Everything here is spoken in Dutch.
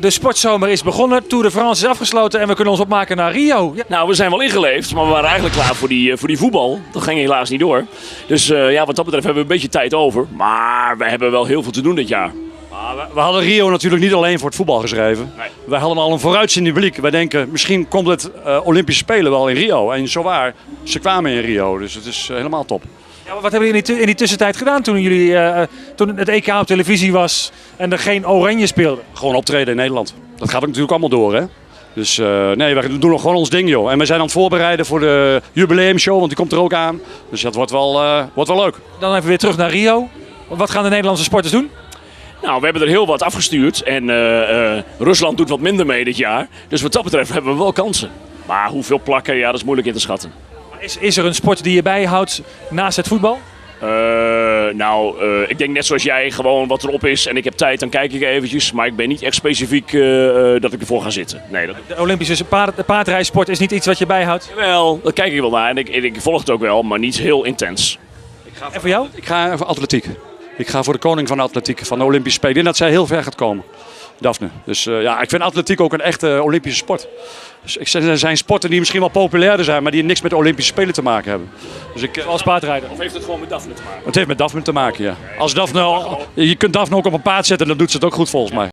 De sportzomer is begonnen, Tour de France is afgesloten en we kunnen ons opmaken naar Rio. Ja. Nou, we zijn wel ingeleefd, maar we waren eigenlijk klaar voor die voetbal. Dat ging helaas niet door. Dus ja, wat dat betreft hebben we een beetje tijd over. Maar we hebben wel heel veel te doen dit jaar. We hadden Rio natuurlijk niet alleen voor het voetbal geschreven. Nee. Wij hadden al een vooruitziende blik. Wij denken, misschien komt het Olympische Spelen wel in Rio. En zowaar, ze kwamen in Rio. Dus het is helemaal top. Ja, maar wat hebben jullie in die tussentijd gedaan toen het EK op televisie was en er geen oranje speelde? Gewoon optreden in Nederland. Dat gaat ook natuurlijk allemaal door, hè. Dus nee, we doen nog gewoon ons ding, joh. En we zijn aan het voorbereiden voor de jubileumshow, want die komt er ook aan. Dus dat wordt wel leuk. Dan even weer terug naar Rio. Wat gaan de Nederlandse sporters doen? Nou, we hebben er heel wat afgestuurd. En Rusland doet wat minder mee dit jaar. Dus wat dat betreft hebben we wel kansen. Maar hoeveel plakken, ja, dat is moeilijk in te schatten. Is er een sport die je bijhoudt naast het voetbal? Ik denk net zoals jij, gewoon wat erop is en ik heb tijd, dan kijk ik eventjes. Maar ik ben niet echt specifiek dat ik ervoor ga zitten. Nee, De Olympische paardrijsport is niet iets wat je bijhoudt? Wel, daar kijk ik wel naar en ik volg het ook wel, maar niet heel intens. En voor jou? Ik ga voor atletiek. Ik ga voor de koning van de atletiek, van de Olympische Spelen. En dat zij heel ver gaat komen, Daphne. Dus ja, ik vind atletiek ook een echte Olympische sport. Dus er zijn sporten die misschien wel populairder zijn, maar die niks met de Olympische Spelen te maken hebben. Dus Als paardrijder? Of heeft het gewoon met Daphne te maken? Het heeft met Daphne te maken, ja. Je kunt Daphne ook op een paard zetten, dan doet ze het ook goed volgens mij.